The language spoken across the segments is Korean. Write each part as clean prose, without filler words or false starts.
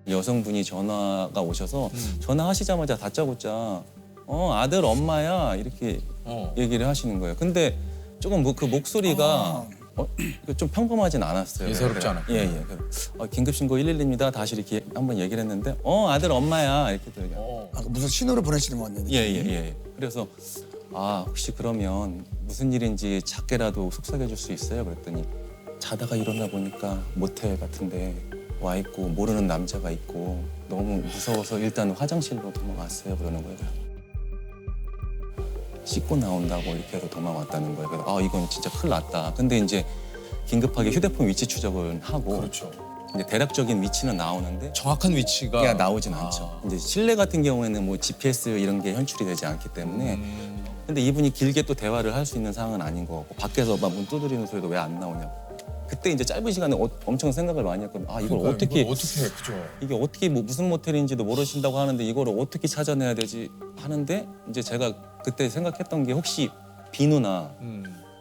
여성분이 전화가 오셔서 전화하시자마자 다짜고짜 아들 엄마야 이렇게 얘기를 하시는 거예요. 근데 조금 그 목소리가 좀 평범하진 않았어요. 예사롭지 않았고. 예. 긴급신고 112입니다. 다시 이렇게 한번 얘기를 했는데 아들 엄마야 이렇게 들려요. 무슨 신호를 보내시는 것 같네요. 예. 그래서 혹시 그러면 무슨 일인지 작게라도 속삭여 줄 수 있어요? 그랬더니 자다가 일어나 보니까 모텔 같은데 와 있고 모르는 남자가 있고 너무 무서워서 일단 화장실로 도망왔어요. 그러는 거예요. 씻고 나온다고 이렇게 해서 도망왔다는 거예요. 그래서 이건 진짜 큰일 났다. 근데 이제 긴급하게 휴대폰 위치 추적을 하고 그렇죠. 이제 대략적인 위치는 나오는데 정확한 위치가 나오진 않죠. 이제 실내 같은 경우에는 뭐 GPS 이런 게 현출이 되지 않기 때문에 근데 이분이 길게 또 대화를 할 수 있는 상황은 아닌 것 같고 밖에서 막 문 두드리는 소리도 왜 안 나오냐고. 그때 이제 짧은 시간에 엄청 생각을 많이 했거든요. 이걸 그러니까 어떻게 이걸 어떻게 해, 그죠? 이게 어떻게 무슨 모텔인지도 모르신다고 하는데 이거를 어떻게 찾아내야 되지 하는데 이제 제가 그때 생각했던 게 혹시 비누나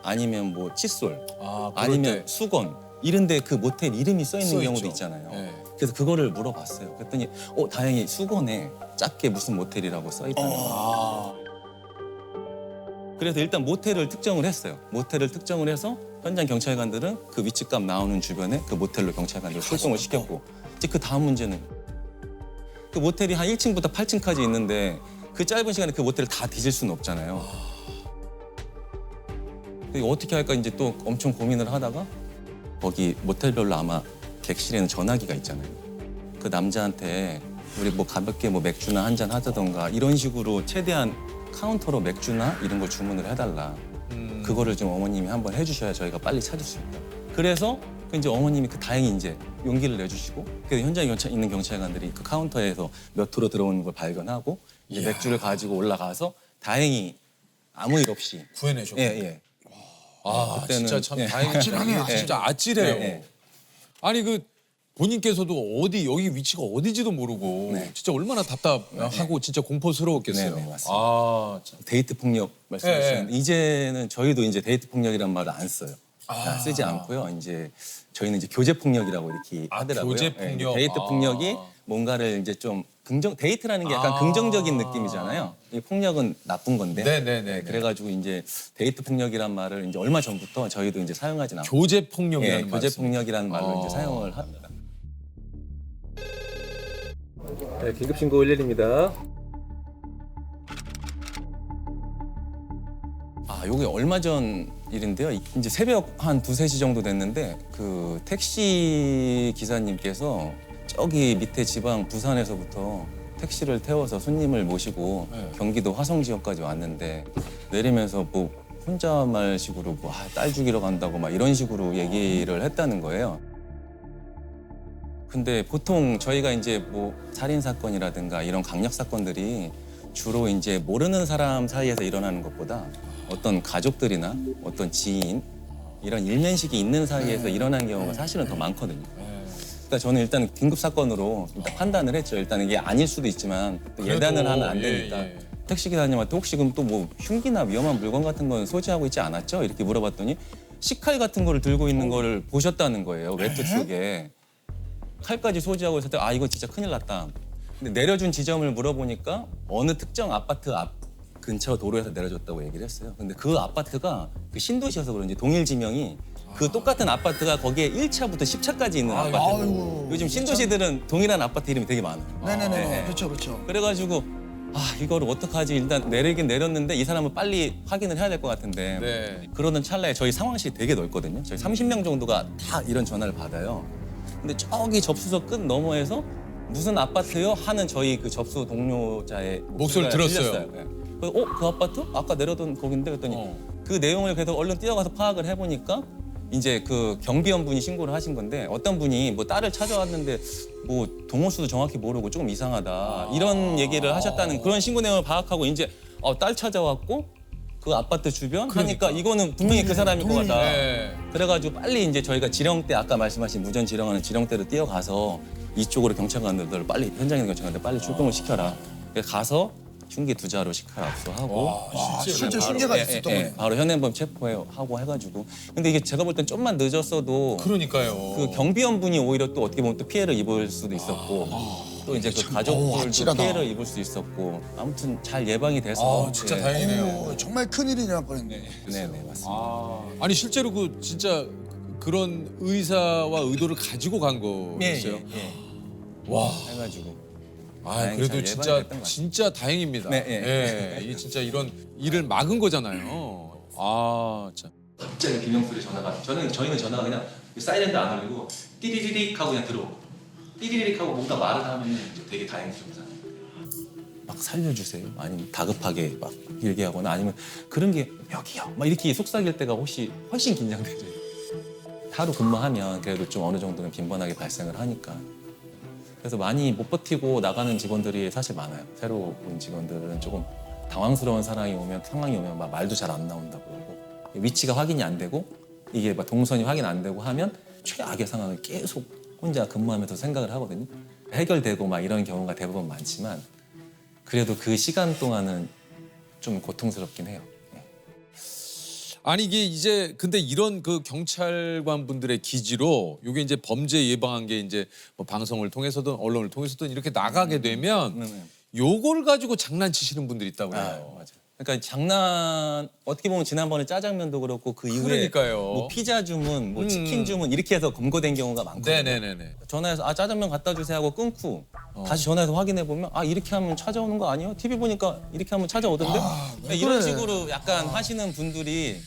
아니면 뭐 칫솔 그럴 아니면 때. 수건 이런데 그 모텔 이름이 써 있는 써 경우도 있죠. 있잖아요. 네. 그래서 그거를 물어봤어요. 그랬더니 다행히 수건에 작게 무슨 모텔이라고 써 있다는 거예요. 그래서 일단 모텔을 특정을 했어요. 모텔을 특정을 해서 현장 경찰관들은 그 위치값 나오는 주변에 그 모텔로 경찰관들을 출동을 시켰고 이제 그 다음 문제는 그 모텔이 한 1층부터 8층까지 있는데 그 짧은 시간에 그 모텔을 다 뒤질 수는 없잖아요. 이거 어떻게 할까 이제 또 엄청 고민을 하다가 거기 모텔별로 아마 객실에는 전화기가 있잖아요. 그 남자한테 우리 뭐 가볍게 뭐 맥주나 한잔 하자던가 이런 식으로 최대한 카운터로 맥주나 이런 걸 주문을 해달라. 그거를 좀 어머님이 한번 해주셔야 저희가 빨리 찾을 수 있다. 그래서 이제 어머님이 다행히 이제 용기를 내주시고 그래서 현장에 있는 경찰관들이 그 카운터에서 몇 호로 들어오는 걸 발견하고 이제 맥주를 가지고 올라가서 다행히 아무 일 없이 구해내셨고. 예. 그때는, 진짜 참 예. 다행이네요. 아찔하네요, 진짜 아찔해요. 네. 아니 본인께서도 여기 위치가 어디지도 모르고 네. 진짜 얼마나 답답하고 진짜 공포스러웠겠어요. 네, 맞습니다. 참. 데이트 폭력 말씀하시는데 네. 이제는 저희도 이제 데이트 폭력이란 말을 안 써요. 쓰지 않고요. 이제 저희는 이제 교제 폭력이라고 이렇게 하더라고요. 교제 예, 폭력. 데이트 폭력이 뭔가를 이제 좀 데이트라는 게 약간 긍정적인 느낌이잖아요. 이 폭력은 나쁜 건데. 네네네. 그래가지고 이제 데이트 폭력이란 말을 이제 얼마 전부터 저희도 이제 사용하진 않고 교제 폭력이라는 교제 말씀. 폭력이라는 말로 이제 사용을 합니다. 네, 긴급신고 112입니다. 요게 얼마 전 일인데요. 이제 새벽 한 2-3시 정도 됐는데 그 택시 기사님께서 저기 밑에 지방 부산에서부터 택시를 태워서 손님을 모시고 경기도 화성 지역까지 왔는데 내리면서 뭐 혼잣말식으로 딸 죽이러 간다고 막 이런 식으로 얘기를 했다는 거예요. 근데 보통 저희가 이제 뭐 살인 사건이라든가 이런 강력 사건들이 주로 이제 모르는 사람 사이에서 일어나는 것보다 어떤 가족들이나 어떤 지인 이런 일면식이 있는 사이에서 일어나는 경우가 사실은 더 많거든요. 그러니까 저는 일단 긴급 사건으로 일단 판단을 했죠. 일단 이게 아닐 수도 있지만 또 예단을 하면 안 되니까 택시 기사님한테 혹시 그럼 또 뭐 흉기나 위험한 물건 같은 건 소지하고 있지 않았죠? 이렇게 물어봤더니 식칼 같은 거를 들고 있는 거를 보셨다는 거예요. 외투 쪽에 칼까지 소지하고 있을 때 이거 진짜 큰일 났다. 근데 내려준 지점을 물어보니까 어느 특정 아파트 앞 근처 도로에서 내려줬다고 얘기를 했어요. 근데 그 아파트가 그 신도시여서 그런지 동일 지명이 그 똑같은 아파트가 거기에 1차부터 10차까지 있는 아파트고 요즘 신도시들은 동일한 아파트 이름이 되게 많아요. 네네네. 그렇죠. 그래가지고 이거를 어떡하지 일단 내리긴 내렸는데 이 사람은 빨리 확인을 해야 될 것 같은데 네. 그러던 찰나에 저희 상황실이 되게 넓거든요. 저희 30명 정도가 다 이런 전화를 받아요. 근데 저기 접수소 끝 너머에서 무슨 아파트요? 하는 저희 그 접수 동료자의 목소리를 들었어요. 들렸어요. 네. 그래서 그 아파트? 아까 내려던 거긴데 그랬더니 그 내용을 계속 얼른 뛰어가서 파악을 해보니까 이제 그 경비원분이 신고를 하신 건데 어떤 분이 뭐 딸을 찾아왔는데 뭐 동호수도 정확히 모르고 조금 이상하다 이런 얘기를 하셨다는 그런 신고 내용을 파악하고 이제 딸 찾아왔고 그 아파트 주변 하니까 이거는 분명히 그 사람일 것 같다. 그래가지고 빨리 이제 저희가 지령대 아까 말씀하신 무전 지령하는 지령대로 뛰어가서 이쪽으로 경찰관들 빨리 현장에 있는 경찰관들 빨리 출동을 시켜라. 그래서 가서 흉기 두자로 식할 압수하고 실제 바로, 흉기가 있었던 거네요. 바로 현행범 체포하고 해가지고. 근데 이게 제가 볼 땐 좀만 늦었어도 그러니까요. 그 경비원분이 오히려 또 어떻게 보면 또 피해를 입을 수도 있었고 또 이제 그 가족들도 아찔하다. 피해를 입을 수 있었고 아무튼 잘 예방이 돼서 진짜 예. 다행이네요. 정말 큰일이 날 뻔했네. 네네 맞습니다. 아니 실제로 그 진짜 그런 의사와 의도를 가지고 간 거였어요. 와. 해가지고 그래도 다행히 잘 예방이 진짜 됐던 것 진짜 다행입니다. 네, 예. 이 진짜 이런 일을 막은 거잖아요. 참. 갑자기 비명소리 전화가 저희는 전화가 그냥 사이렌도 안 울리고 띠리리릭 하고 그냥 들어오고 띠리리릭 하고 뭔가 말을 하면 되게 다행스럽다. 막 살려주세요. 아니면 다급하게 막 길게 하거나 아니면 그런 게 여기요. 막 이렇게 속삭일 때가 훨씬 긴장되죠. 하루 근무하면 그래도 좀 어느 정도는 빈번하게 발생을 하니까. 그래서 많이 못 버티고 나가는 직원들이 사실 많아요. 새로 온 직원들은 조금 당황스러운 상황이 오면 막 말도 잘 안 나온다고 그러고 위치가 확인이 안 되고 이게 막 동선이 확인 안 되고 하면 최악의 상황을 계속 혼자 근무하면서 생각을 하거든요. 해결되고 막 이런 경우가 대부분 많지만 그래도 그 시간 동안은 좀 고통스럽긴 해요. 아니 이게 이제 근데 이런 그 경찰관 분들의 기지로 이게 이제 범죄 예방한 게 이제 뭐 방송을 통해서든 언론을 통해서든 이렇게 나가게 되면 요걸 가지고 장난치시는 분들이 있다고 그래요. 맞아요. 그러니까 어떻게 보면 지난번에 짜장면도 그렇고 그 이후에 그러니까요. 뭐 피자 주문, 뭐 치킨 주문 이렇게 해서 검거된 경우가 많거든요. 네네네네. 전화해서 짜장면 갖다 주세요 하고 끊고 다시 전화해서 확인해 보면 이렇게 하면 찾아오는 거 아니에요? TV 보니까 이렇게 하면 찾아오던데? 네, 이런 식으로 약간 하시는 분들이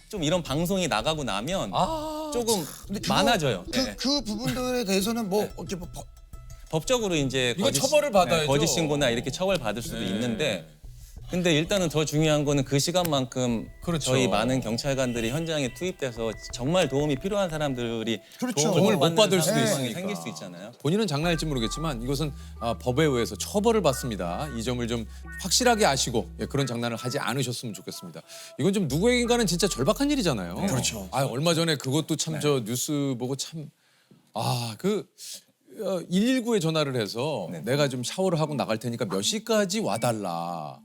좀 이런 방송이 나가고 나면 조금 많아져요. 네. 그 부분들에 대해서는 뭐 어떻게 뭐 법적으로 이제 이거 처벌을 받아야죠. 거짓 신고나 이렇게 처벌 받을 수도 있는데 근데 일단은 더 중요한 거는 그 시간만큼 그렇죠. 저희 많은 경찰관들이 현장에 투입돼서 정말 도움이 필요한 사람들이 그렇죠. 도움을 못 받을 수도 상황이 있으니까. 생길 수 있잖아요. 본인은 장난일지 모르겠지만 이것은 법에 의해서 처벌을 받습니다. 이 점을 좀 확실하게 아시고 그런 장난을 하지 않으셨으면 좋겠습니다. 이건 좀 누구에겐가는 진짜 절박한 일이잖아요. 그렇죠. 얼마 전에 그것도 참 저 뉴스 보고 참 119에 전화를 해서 내가 좀 샤워를 하고 나갈 테니까 몇 시까지 와달라.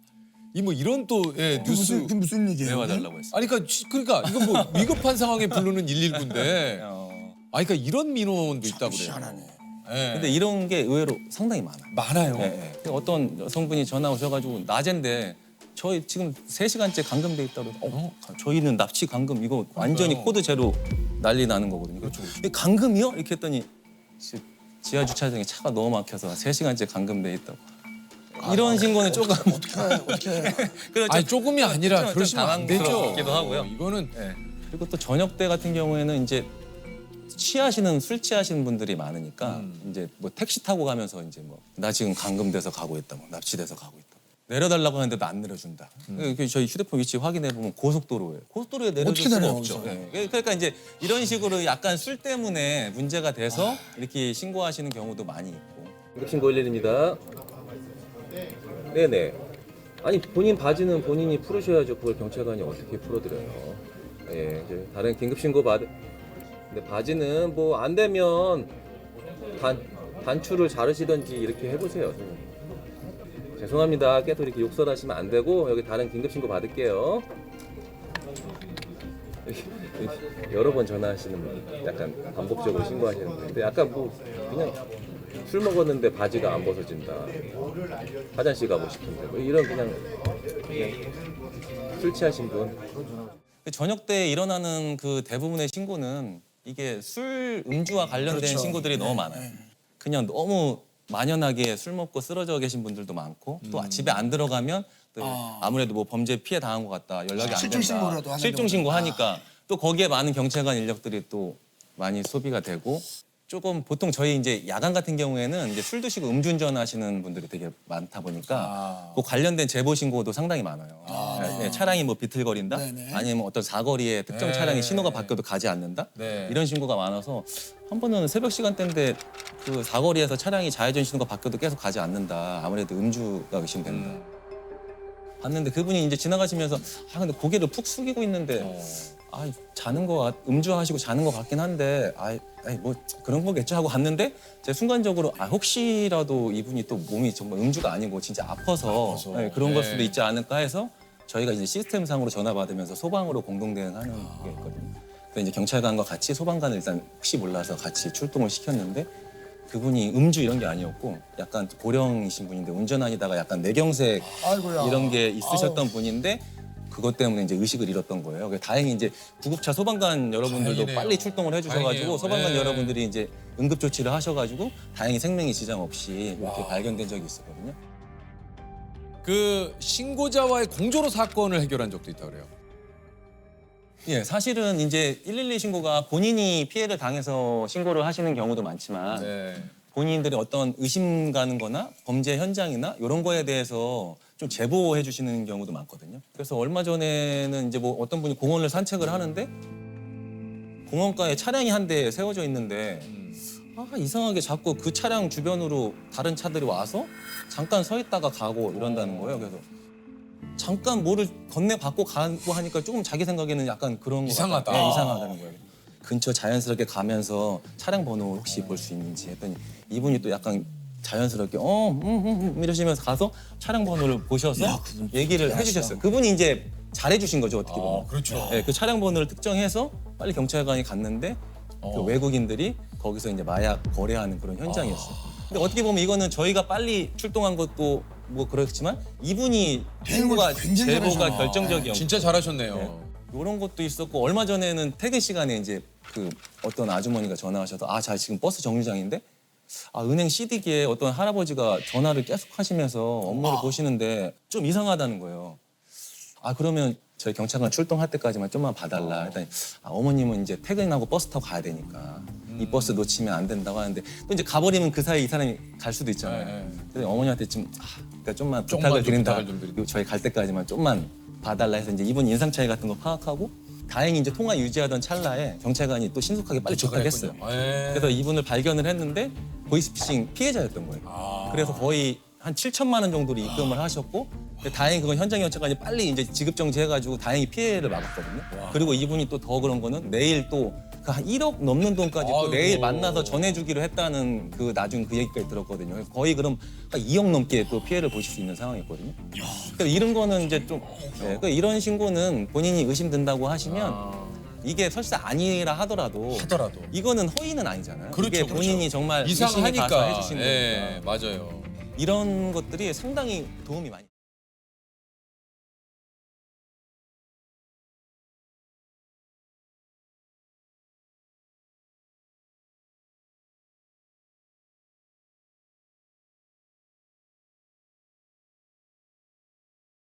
뭐 이런 또 뉴스. 무슨 얘기예요? 내와달라고 했어요. 아니 그러니까 이건 뭐 위급한 상황에 부르는 119인데. 그러니까 이런 민원도 있다고 그래요. 희한하네. 근데 이런 게 의외로 상당히 많아요. 많아요. 네. 어떤 여성분이 전화 오셔가지고 낮인데 저희 지금 3시간째 감금돼 있다고 저희는 납치 감금 이거 완전히 코드 제로 난리 나는 거거든요. 근데 감금이요? 이렇게 했더니 지하 주차장에 차가 너무 막혀서 3시간째 감금돼 있다고. 이런 신고는 조금 어떻게 아니 조금이 아니라 그러시면 안 되죠. 당황스럽기도 하고요. 이거는 그리고 또 저녁 때 같은 경우에는 이제 술 취하시는 분들이 많으니까 이제 뭐 택시 타고 가면서 이제 뭐 나 지금 감금돼서 가고 있다, 뭐 납치돼서 가고 있다. 내려달라고 하는데도 안 내려준다. 저희 휴대폰 위치 확인해 보면 고속도로예요. 고속도로에 내려줄 어떻게 수가 내려요, 없죠. 거기서? 그러니까 이제 이런 식으로 약간 술 때문에 문제가 돼서 이렇게 신고하시는 경우도 많이 있고. 긴급신고 112입니다. 네네. 아니 본인 바지는 본인이 풀으셔야죠. 그걸 경찰관이 어떻게 풀어드려요? 예, 이제 다른 긴급신고 근데 바지는 뭐 안 되면 단추를 자르시던지 이렇게 해보세요. 죄송합니다. 계속 이렇게 욕설하시면 안 되고 여기 다른 긴급신고 받을게요. 여러 번 전화하시는 분, 약간 반복적으로 신고하시는 분인데 약간 뭐 그냥 술 먹었는데 바지가 안 벗어진다. 화장실 가고 싶은데 뭐 이런 그냥 술 취하신 분. 저녁 때 일어나는 그 대부분의 신고는 이게 음주와 관련된 그렇죠. 신고들이 너무 많아요. 그냥 너무 만연하게 술 먹고 쓰러져 계신 분들도 많고 또 집에 안 들어가면 또 아무래도 뭐 범죄 피해 당한 것 같다 연락이 안 실종 된다. 신고라도 하는 실종 신고하니까 또 거기에 많은 경찰관 인력들이 또 많이 소비가 되고 조금 보통 저희 이제 야간 같은 경우에는 이제 술 드시고 음주운전 하시는 분들이 되게 많다 보니까 그 관련된 제보 신고도 상당히 많아요. 네, 차량이 뭐 비틀거린다, 네네. 아니면 어떤 사거리에 특정 차량이 신호가 바뀌어도 가지 않는다, 네. 이런 신고가 많아서 한 번은 새벽 시간대인데 그 사거리에서 차량이 좌회전 신호가 바뀌어도 계속 가지 않는다. 아무래도 음주가 의심된다. 봤는데 그분이 이제 지나가시면서 근데 고개를 푹 숙이고 있는데 자는 음주하시고 자는 것 같긴 한데 뭐 그런 거겠죠 하고 갔는데 제가 순간적으로 혹시라도 이분이 또 몸이 정말 음주가 아니고 진짜 아파서 그런 걸 수도 있지 않을까 해서 저희가 이제 시스템상으로 전화 받으면서 소방으로 공동 대응하는 게 있거든요. 그래서 이제 경찰관과 같이 소방관을 일단 혹시 몰라서 같이 출동을 시켰는데 그분이 음주 이런 게 아니었고 약간 고령이신 분인데 운전하시다가 약간 뇌경색 아이고야. 이런 게 있으셨던 분인데 그것 때문에 이제 의식을 잃었던 거예요. 그래서 다행히 이제 구급차 소방관 여러분들도 다행이네요. 빨리 출동을 해주셔가지고 다행이에요. 소방관 네. 여러분들이 이제 응급 조치를 하셔가지고 다행히 생명에 지장 없이 이렇게 발견된 적이 있었거든요. 그 신고자와의 공조로 사건을 해결한 적도 있다 그래요. 예, 사실은 이제 112 신고가 본인이 피해를 당해서 신고를 하시는 경우도 많지만 네. 본인들이 어떤 의심 가는 거나 범죄 현장이나 이런 거에 대해서 좀 제보해 주시는 경우도 많거든요. 그래서 얼마 전에는 이제 뭐 어떤 분이 공원을 산책을 하는데 공원가에 차량이 한 대 세워져 있는데 이상하게 자꾸 그 차량 주변으로 다른 차들이 와서 잠깐 서 있다가 가고 이런다는 거예요. 그래서 잠깐 뭐를 건네받고 가고 하니까 조금 자기 생각에는 약간 그런 거 이상하다. 네, 이상하다는 거예요. 근처 자연스럽게 가면서 차량 번호 혹시 볼 수 있는지 했더니 이분이 또 약간 자연스럽게 이러시면서 가서 차량 번호를 보셔서 얘기를 해주셨어요. 그분이 이제 잘해주신 거죠 어떻게 보면. 그렇죠. 네, 그 차량 번호를 특정해서 빨리 경찰관이 갔는데 그 외국인들이 거기서 이제 마약 거래하는 그런 현장이었어요. 근데 어떻게 보면 이거는 저희가 빨리 출동한 것도 뭐 그렇지만 이분이 신고가 굉장히 제보가 잘하셨네. 결정적이었고 진짜 잘하셨네요. 이런 것도 있었고 얼마 전에는 퇴근 시간에 이제 그 어떤 아주머니가 전화하셔서 자 지금 버스 정류장인데 은행 CD기에 어떤 할아버지가 전화를 계속 하시면서 업무를 보시는데 좀 이상하다는 거예요. 그러면 저희 경찰관 출동할 때까지만 좀만 봐달라. 했더니 어머님은 이제 퇴근하고 버스 타고 가야 되니까 이 버스 놓치면 안 된다고 하는데 또 이제 가버리면 그 사이 이 사람이 갈 수도 있잖아요. 그래서 어머니한테 그러니까 좀만 부탁을 드린다. 부탁을 좀 드리고. 저희 갈 때까지만 좀만 봐달라 해서 이제 이분 인상 차이 같은 거 파악하고 다행히 이제 통화 유지하던 찰나에 경찰관이 또 신속하게 빨리 도착했어요. 그래서 이분을 발견을 했는데 보이스피싱 피해자였던 거예요. 그래서 거의 한 7천만 원 정도를 입금을 하셨고 근데 다행히 그건 현장 경찰관이 빨리 이제 지급 정지해가지고 다행히 피해를 막았거든요. 그리고 이분이 또 더 그런 거는 내일 또 한 1억 넘는 돈까지 또 아이고. 내일 만나서 전해주기로 했다는 그 나중 그 얘기까지 들었거든요. 그래서 거의 그럼 2억 넘게 또 피해를 보실 수 있는 상황이었거든요. 그래서 이런 거는 이제 좀 그러니까 이런 신고는 본인이 의심된다고 하시면 이게 설사 아니라 하더라도 이거는 허위는 아니잖아요. 그렇죠, 이게 본인이 그렇죠. 정말 의심이 가서 이상하니까. 해주신 거니까 예, 맞아요. 이런 것들이 상당히 도움이 많이.